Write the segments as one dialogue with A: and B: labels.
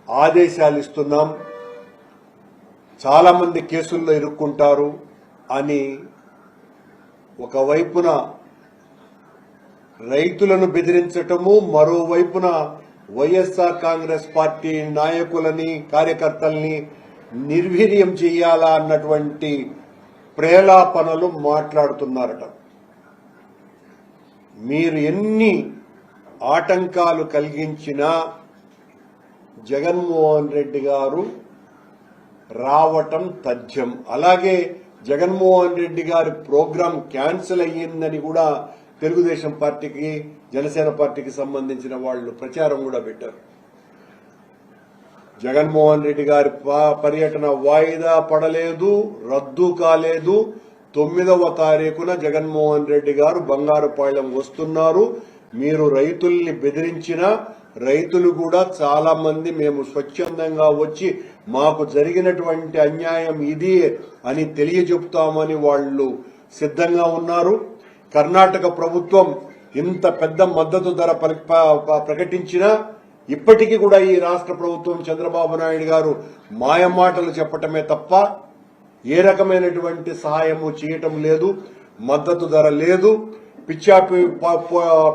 A: ఆదేశాలు ఇస్తున్నాం, చాలా మంది కేసుల్లో ఇరుక్కుంటారు అని ఒకవైపున రైతులను బెదిరించటము, మరోవైపున వైఎస్ఆర్ కాంగ్రెస్ పార్టీ నాయకులని కార్యకర్తల్ని నిర్వీర్యం చేయాలా అన్నటువంటి ప్రేలాపనలు మాట్లాడుతున్నారట. మీరు ఎన్ని ఆటంకాలు కలిగించినా జగన్మోహన్ రెడ్డి గారు రావటం తథ్యం. అలాగే జగన్మోహన్ రెడ్డి గారి ప్రోగ్రాం క్యాన్సిల్ అయ్యిందని కూడా తెలుగుదేశం పార్టీకి, జనసేన పార్టీకి సంబంధించిన వాళ్ళు ప్రచారం కూడా పెట్టారు. జగన్మోహన్ రెడ్డి గారి పర్యటన వాయిదా పడలేదు, రద్దు కాలేదు. 9వ తారీఖున జగన్మోహన్ రెడ్డి గారు బంగారుపాళ్యం వస్తున్నారు. మీరు రైతుల్ని బెదిరించిన రైతులు కూడా చాలా మంది మేము స్వచ్ఛందంగా వచ్చి మాకు జరిగినటువంటి అన్యాయం ఇది అని తెలియజెప్తామని వాళ్ళు సిద్ధంగా ఉన్నారు. కర్ణాటక ప్రభుత్వం ఇంత పెద్ద మద్దతు ధర ప్రకటించినా ఇప్పటికీ కూడా ఈ రాష్ట్ర ప్రభుత్వం, చంద్రబాబు నాయుడు గారు మాయమాటలు చెప్పటమే తప్ప ఏ రకమైనటువంటి సహాయము చేయటం లేదు. మద్దతు ధర లేదు.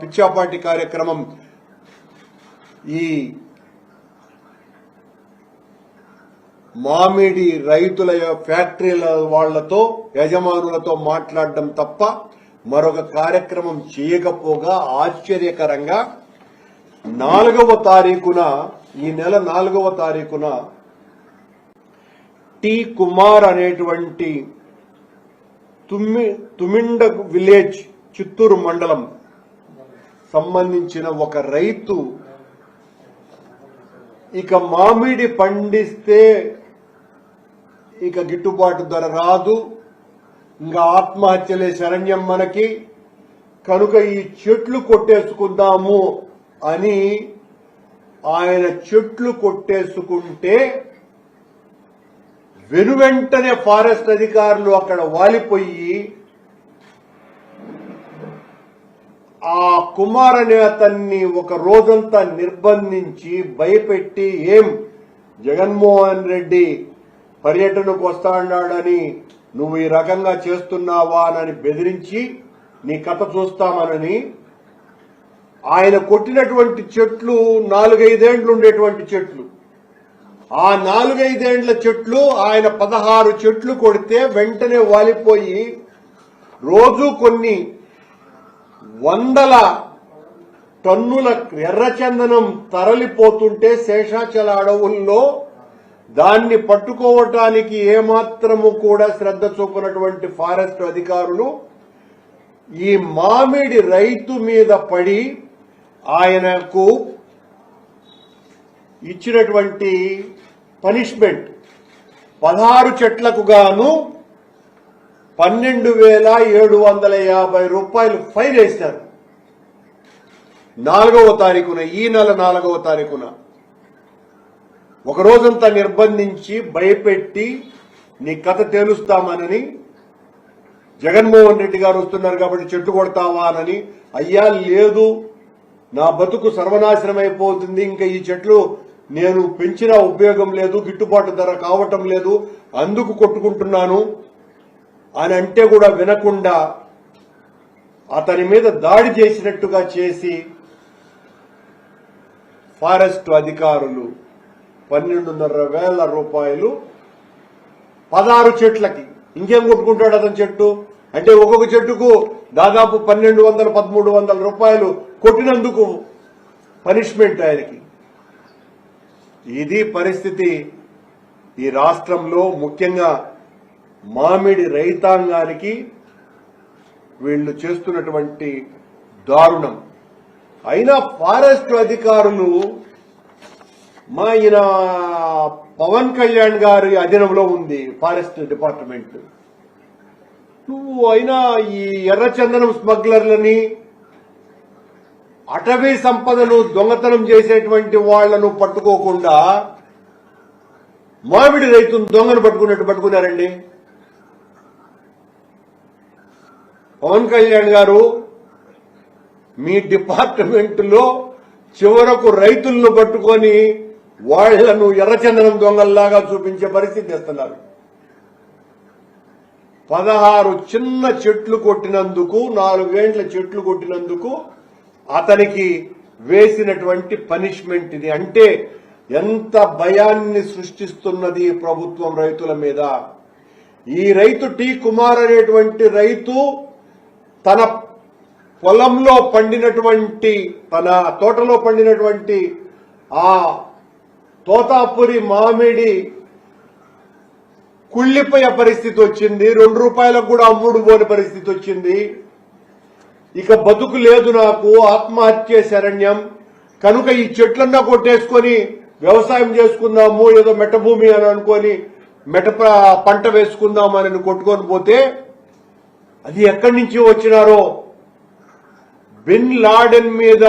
A: పిచ్చాపాటి కార్యక్రమం ఈ మామిడి రైతుల ఫ్యాక్టరీల వాళ్లతో, యజమానులతో మాట్లాడడం తప్ప మరొక కార్యక్రమం చేయకపోగా ఆశ్చర్యకరంగా 4వ తారీఖున, ఈ నెల 4వ తారీఖున టి కుమార్ అనేటువంటి తుమిండ విలేజ్, చిత్తూరు మండలం సంబంధించిన ఒక రైతు ఇక మామిడి పండిస్తే ఇక గిట్టుబాటు ధర రాదు, ఇంకా ఆత్మహత్యలే శరణ్యం మనకి, కనుక ఈ చెట్లు కొట్టేసుకుందాము అని ఆయన చెట్లు కొట్టేసుకుంటే వెనువెంటనే ఫారెస్ట్ అధికారులు అక్కడ వాలిపోయి ఆ కుమార్ అనే అతన్ని ఒక రోజంతా నిర్బంధించి భయపెట్టి, ఏం జగన్మోహన్ రెడ్డి పర్యటనకు వస్తాడాడని నువ్వు ఈ రకంగా చేస్తున్నావా అని బెదిరించి నీ కథ చూస్తామనని, ఆయన కొట్టినటువంటి చెట్లు 4-5 ఏండ్లు ఉండేటువంటి చెట్లు, ఆ 4-5 ఏండ్ల చెట్లు ఆయన 16 చెట్లు కొడితే వెంటనే వాలిపోయి రోజు కొన్ని వందల టన్నుల ఎర్రచందనం తరలిపోతుంటే శేషాచల అడవుల్లో దాన్ని పట్టుకోవటానికి ఏమాత్రము కూడా శ్రద్ధ చూపినటువంటి ఫారెస్ట్ అధికారులు ఈ మామిడి రైతు మీద పడి ఆయనకు ఇచ్చినటువంటి పనిష్మెంట్ 16 చెట్లకు గాను 12,750 రూపాయలు ఫైన్ వేశారు. 4వ తారీఖున, ఈ నెల 4వ తారీఖున ఒక రోజంతా నిర్బంధించి భయపెట్టి నీ కథ తేలుస్తామనని, జగన్మోహన్ రెడ్డి గారు వస్తున్నారు కాబట్టి చెట్టు కొడతావా అని, అయ్యా లేదు నా బతుకు సర్వనాశనం అయిపోతుంది, ఇంకా ఈ చెట్లు నేను పెంచినా ఉపయోగం లేదు, గిట్టుబాటు ధర కావటం లేదు, అందుకు కొట్టుకుంటున్నాను అని అంటే కూడా వినకుండా అతని మీద దాడి చేసినట్టుగా చేసి ఫారెస్ట్ అధికారులు 12,500 రూపాయలు 16 చెట్లకి, ఇంకేం కొట్టుకుంటాడు అతని చెట్టు అంటే ఒక్కొక్క చెట్టుకు దాదాపు 1,200-1,300 రూపాయలు కొట్టినందుకు పనిష్మెంట్ ఆయనకి. ఇది పరిస్థితి ఈ రాష్ట్రంలో, ముఖ్యంగా మామిడి రైతాంగానికి వీళ్లు చేస్తున్నటువంటి దారుణం. అయినా ఫారెస్ట్ అధికారులు మా ఈయన పవన్ కళ్యాణ్ గారి అధీనంలో ఉంది ఫారెస్ట్ డిపార్ట్మెంట్. నువ్వు అయినా ఈ ఎర్రచందనం స్మగ్లర్లని, అటవీ సంపదను దొంగతనం చేసేటువంటి వాళ్లను పట్టుకోకుండా మామిడి రైతును దొంగను పట్టుకున్నట్టు పట్టుకున్నారండి. పవన్ కళ్యాణ్ గారు మీ డిపార్ట్మెంట్లో చివరకు రైతులను పట్టుకొని వాళ్లను ఎర్రచందనం దొంగల్లాగా చూపించే పరిస్థితి తెస్తున్నారు. 16 చిన్న చెట్లు కొట్టినందుకు, 4 ఏండ్ల చెట్లు కొట్టినందుకు అతనికి వేసినటువంటి పనిష్మెంట్ ఇది. అంటే ఎంత భయాన్ని సృష్టిస్తున్నది ప్రభుత్వం రైతుల మీద. ఈ రైతు టి కుమార్ అనేటువంటి రైతు తన పొలంలో పండినటువంటి, తన తోటలో పండినటువంటి ఆ తోతాపురి మామిడి కుళ్లిపోయే పరిస్థితి వచ్చింది. 2 రూపాయలకు కూడా అమ్ముడు పోని పరిస్థితి వచ్చింది. ఇక బతుకు లేదు, నాకు ఆత్మహత్య శరణ్యం, కనుక ఈ చెట్లన్నా కొట్టేసుకొని వ్యవసాయం చేసుకుందాము, ఏదో మెట్ట భూమి అని అనుకొని మెట్ట పంట వేసుకుందాం అని కొట్టుకొని పోతే అది ఎక్కడి నుంచి వచ్చినారో, బిన్ లాడెన్ మీద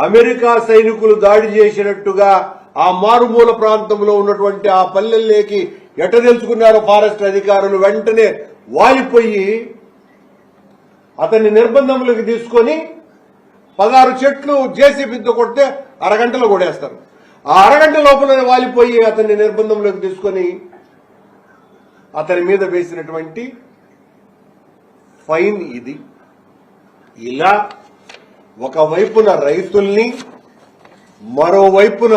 A: అమెరికా సైనికులు దాడి చేసినట్టుగా ఆ మారుమూల ప్రాంతంలో ఉన్నటువంటి ఆ పల్లెల్లోకి ఎట తెలుసుకున్నారో ఫారెస్ట్ అధికారులు. వెంటనే వాలిపోయి అతన్ని నిర్బంధంలోకి తీసుకొని 16 చెట్లు జేసీబీతో కొడితే అరగంటలో కొడేస్తారు. ఆ అరగంట లోపల వాలిపోయి అతన్ని నిర్బంధంలోకి తీసుకొని అతని మీద వేసినటువంటి ఫైన్ ఇది. ఇలా ఒకవైపున రైతుల్ని, మరోవైపున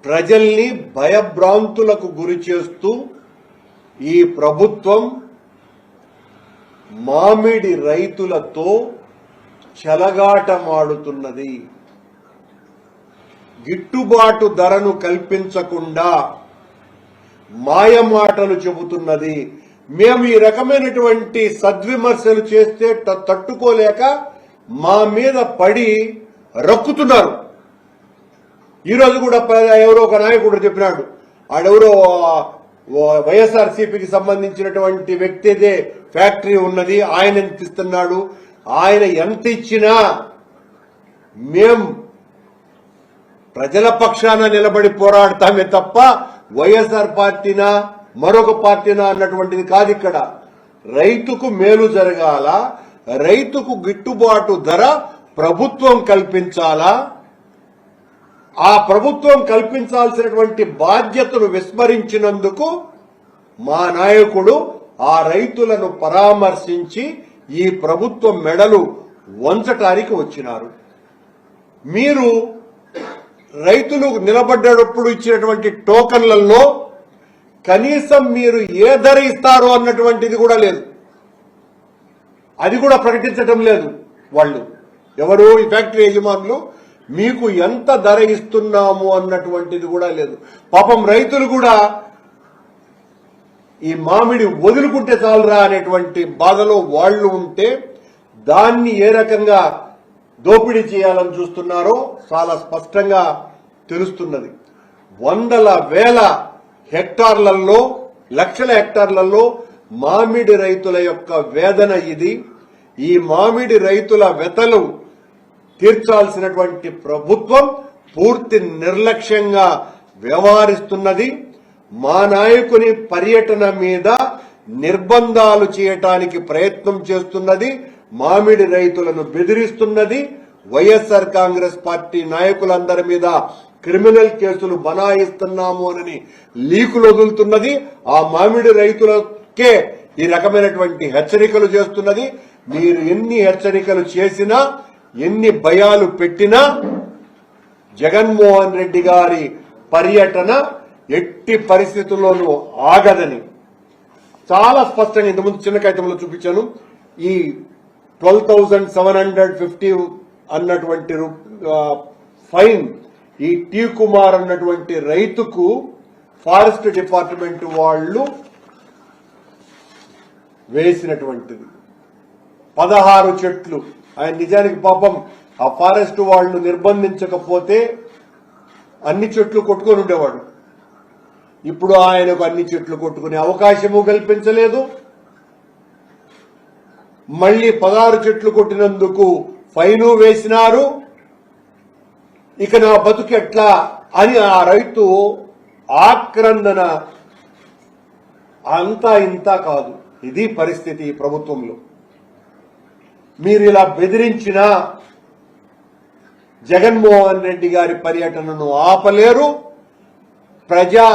A: ప్రజల్ని భయభ్రాంతులకు గురి చేస్తూ ఈ ప్రభుత్వం మామిడి రైతులతో చెలగాటమాడుతున్నది. గిట్టుబాటు ధరను కల్పించకుండా మాయమాటలు చెబుతున్నది. మేము ఈ రకమైనటువంటి సద్విమర్శలు చేస్తే తట్టుకోలేక మా మీద పడి రక్కుతున్నారు. ఈరోజు కూడా ఎవరో ఒక నాయకుడు చెప్పినాడు, ఆడెవరో వైఎస్ఆర్సీపీకి సంబంధించినటువంటి వ్యక్తిదే ఫ్యాక్టరీ ఉన్నది, ఆయన ఎంత ఇస్తున్నాడు, ఆయన ఎంత ఇచ్చినా మేం ప్రజల పక్షాన నిలబడి పోరాడతామే తప్ప వైఎస్ఆర్ పార్టీనా మరొక పార్టీనా అన్నటువంటిది కాదు. ఇక్కడ రైతుకు మేలు జరగాల, రైతుకు గిట్టుబాటు ధర ప్రభుత్వం కల్పించాలా, ఆ ప్రభుత్వం కల్పించాల్సినటువంటి బాధ్యతను విస్మరించినందుకు మా నాయకుడు ఆ రైతులను పరామర్శించి ఈ ప్రభుత్వం మెడలు వంచటానికి వచ్చినారు. మీరు రైతులు నిలబడ్డప్పుడు ఇచ్చినటువంటి టోకన్లలో కనీసం మీరు ఏ ధర ఇస్తారో అన్నటువంటిది కూడా లేదు. అది కూడా ప్రకటించటం లేదు. వాళ్ళు ఎవరు, ఈ ఫ్యాక్టరీ యజమానులు మీకు ఎంత ధర ఇస్తున్నాము అన్నటువంటిది కూడా లేదు. పాపం రైతులు కూడా ఈ మామిడి వదులుకుంటే చాలరా అనేటువంటి బాధలో వాళ్ళు ఉంటే దాన్ని ఏ రకంగా దోపిడీ చేయాలని చూస్తున్నారో చాలా స్పష్టంగా తెలుస్తున్నది. వందల వేల హెక్టార్లలో, లక్షల హెక్టార్లలో మామిడి రైతుల యొక్క వేదన ఇది. ఈ మామిడి రైతుల వెతలు తీర్చాల్సినటువంటి ప్రభుత్వం పూర్తి నిర్లక్ష్యంగా వ్యవహరిస్తున్నది. మా నాయకుని పర్యటన మీద నిర్బంధాలు చేయటానికి ప్రయత్నం చేస్తున్నది, మామిడి రైతులను బెదిరిస్తున్నది. వైఎస్ఆర్ కాంగ్రెస్ పార్టీ నాయకులందరి మీద క్రిమినల్ కేసులు బనాయిస్తున్నాము అని లీకులు వదులుతున్నది. ఆ మామిడి రైతులకే ఈ రకమైనటువంటి హెచ్చరికలు చేస్తున్నది. మీరు ఎన్ని హెచ్చరికలు చేసినా, ఎన్ని భయాలు పెట్టినా జగన్మోహన్ రెడ్డి గారి పర్యటన ఎట్టి పరిస్థితుల్లోనూ ఆగదని చాలా స్పష్టంగా ఇంతకుముందు చిన్న కాగితంలో చూపించాను. ఈ 12,750 అన్నటువంటి ఫైన్ ఈ టి కుమార్ అన్నటువంటి రైతుకు ఫారెస్ట్ డిపార్ట్మెంట్ వాళ్ళు వేసినటువంటిది. 16 చెట్లు. ఆయన నిజానికి పాపం ఆ ఫారెస్ట్ వాళ్ళు నిర్బంధించకపోతే అన్ని చెట్లు కొట్టుకొని ఉండేవాడు. ఇప్పుడు ఆయనకు అన్ని చెట్లు కొట్టుకునే అవకాశము కల్పించలేదు. మళ్లీ 16 చెట్లు కొట్టినందుకు ఫైను వేసినారు. ఇక నా బతుకు ఎట్లా అని ఆ రైతు ఆక్రందన అంతా ఇంతా కాదు. ఇది పరిస్థితి ఈ ప్రభుత్వంలో. మీరు ఇలా బెదిరించినా జగన్మోహన్ రెడ్డి గారి పర్యటనను ఆపలేరు. ప్రజా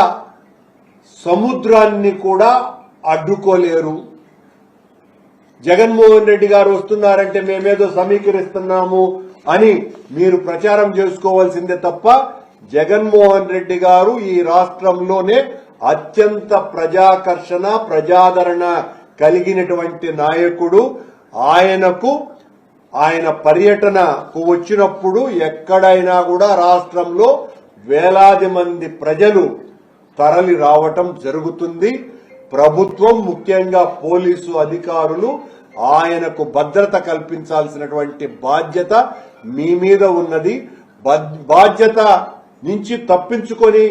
A: సముద్రాన్ని కూడా అడ్డుకోలేరు. జగన్మోహన్ రెడ్డి గారు వస్తున్నారంటే మేమేదో సమీకరిస్తున్నాము అని మీరు ప్రచారం చేసుకోవాల్సిందే తప్ప జగన్మోహన్ రెడ్డి గారు ఈ రాష్ట్రంలోనే అత్యంత ప్రజాకర్షణ ప్రజాదరణ కలిగినటువంటి నాయకుడు. ఆయన పర్యటనకు వచ్చినప్పుడు ఎక్కడైనా కూడా రాష్ట్రంలో వేలాది మంది ప్రజలు తరలి రావటం జరుగుతుంది. ప్రభుత్వం ముఖ్యంగా పోలీసు అధికారులు ఆయనకు భద్రత కల్పించాల్సినటువంటి బాధ్యత మీ మీద ఉన్నది. బాధ్యత నుంచి తప్పించుకొని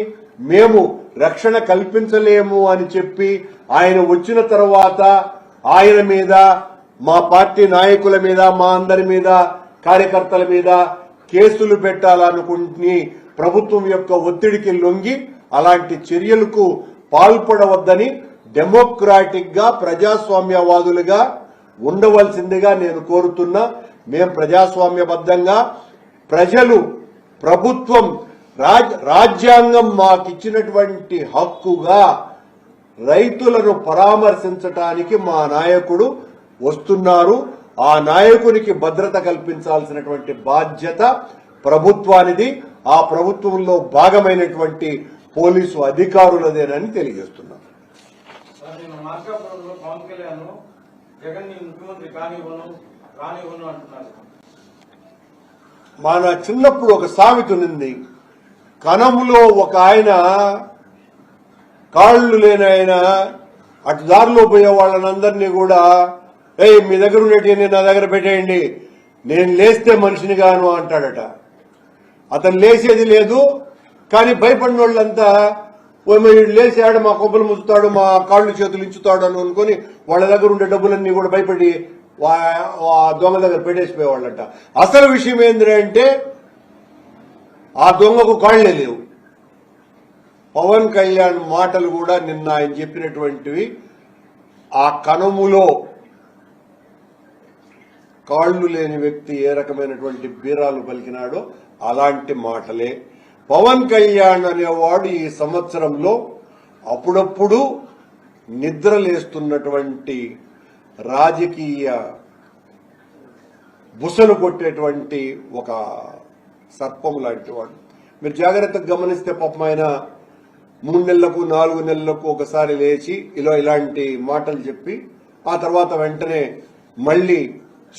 A: మేము రక్షణ కల్పించలేము అని చెప్పి ఆయన వచ్చిన తర్వాత ఆయన మీద, మా పార్టీ నాయకుల మీద, మా అందరి మీద, కార్యకర్తల మీద కేసులు పెట్టాలనుకుని ప్రభుత్వం యొక్క ఒత్తిడికి లొంగి అలాంటి చర్యలకు పాల్పడవద్దని డెమోక్రాటిక్ గా ప్రజాస్వామ్యవాదులుగా ఉండవలసిందిగా నేను కోరుతున్నా. మేం ప్రజాస్వామ్యబద్ధంగా ప్రజలు, ప్రభుత్వం, రాజ్యాంగం మాకిచ్చినటువంటి హక్కుగా రైతులను పరామర్శించటానికి మా నాయకుడు వస్తున్నారు. ఆ నాయకునికి భద్రత కల్పించాల్సినటువంటి బాధ్యత ప్రభుత్వానిది. ఆ ప్రభుత్వంలో భాగమైనటువంటి పోలీసు అధికారులదేనని తెలియజేస్తున్నాను. మన చిన్నప్పుడు ఒక సామెత ఉంది. కనములో ఒక ఆయన కాళ్ళు లేని ఆయన అటు దారిలో పోయే వాళ్ళనందరినీ కూడా మీ దగ్గర ఉండేటి నా దగ్గర పెట్టేయండి, నేను లేస్తే మనిషిని గాను అంటాడట. అతను లేచేది లేదు, కానీ భయపడిన వాళ్ళంతా వీడు లేచాడు, మా కొబ్బలు ముచ్చుతాడు, మా కాళ్ళు చేతులు ఇచ్చుతాడు అని అనుకుని వాళ్ళ దగ్గర ఉండే డబ్బులన్నీ కూడా భయపడి దొంగ దగ్గర పెట్టేసిపోయేవాళ్ళంట. అసలు విషయం ఏంటంటే ఆ దొంగకు కాళ్లే లేవు. పవన్ కళ్యాణ్ మాటలు కూడా నిన్న ఆయన చెప్పినటువంటివి ఆ కనుములో కాళ్లు లేని వ్యక్తి ఏ రకమైనటువంటి బీరాలు పలికినాడో అలాంటి మాటలే. పవన్ కళ్యాణ్ అనేవాడు ఈ సంవత్సరంలో అప్పుడప్పుడు నిద్రలేస్తున్నటువంటి రాజకీయ బుసలు కొట్టేటువంటి ఒక సర్పం లాంటి వాడు. మీరు జాగ్రత్తగా గమనిస్తే పాపం ఆయన 3 నెలలకు 4 నెలలకు ఒకసారి లేచి ఇలాంటి మాటలు చెప్పి ఆ తర్వాత వెంటనే మళ్లీ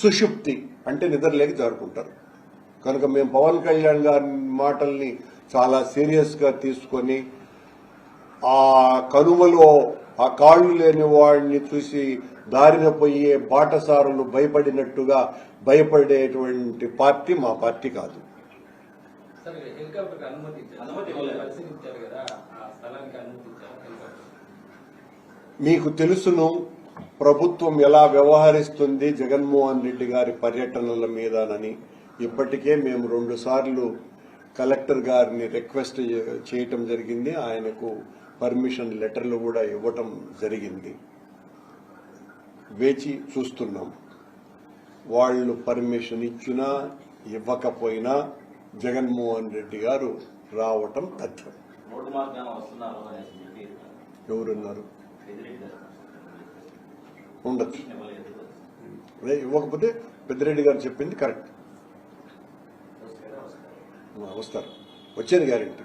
A: సుషుప్తి అంటే నిద్రలేకి జారుకుంటారు. కనుక మేము పవన్ కళ్యాణ్ గారి మాటల్ని చాలా సీరియస్ గా తీసుకొని ఆ కనుమలో ఆ కాళ్లు లేని వాడిని చూసి దారిన పోయే బాటసారులు భయపడినట్టుగా భయపడేటువంటి పార్టీ మా పార్టీ కాదు. మీకు తెలుసును ప్రభుత్వం ఎలా వ్యవహరిస్తుంది జగన్మోహన్ రెడ్డి గారి పర్యటనల మీదనని. ఇప్పటికే మేము 2 సార్లు కలెక్టర్ గారిని రిక్వెస్ట్ చేయటం జరిగింది. ఆయనకు పర్మిషన్ లెటర్లు కూడా ఇవ్వటం జరిగింది. వేచి చూస్తున్నాం. వాళ్ళు పర్మిషన్ ఇచ్చినా ఇవ్వకపోయినా జగన్మోహన్ రెడ్డి గారు రావటం తథ్యం. ఎవరున్నారు? ఉండొచ్చు. ఇవ్వకపోతే పెద్దిరెడ్డి గారు చెప్పింది కరెక్ట్. వస్తారు, వచ్చేది గ్యారెంటీ.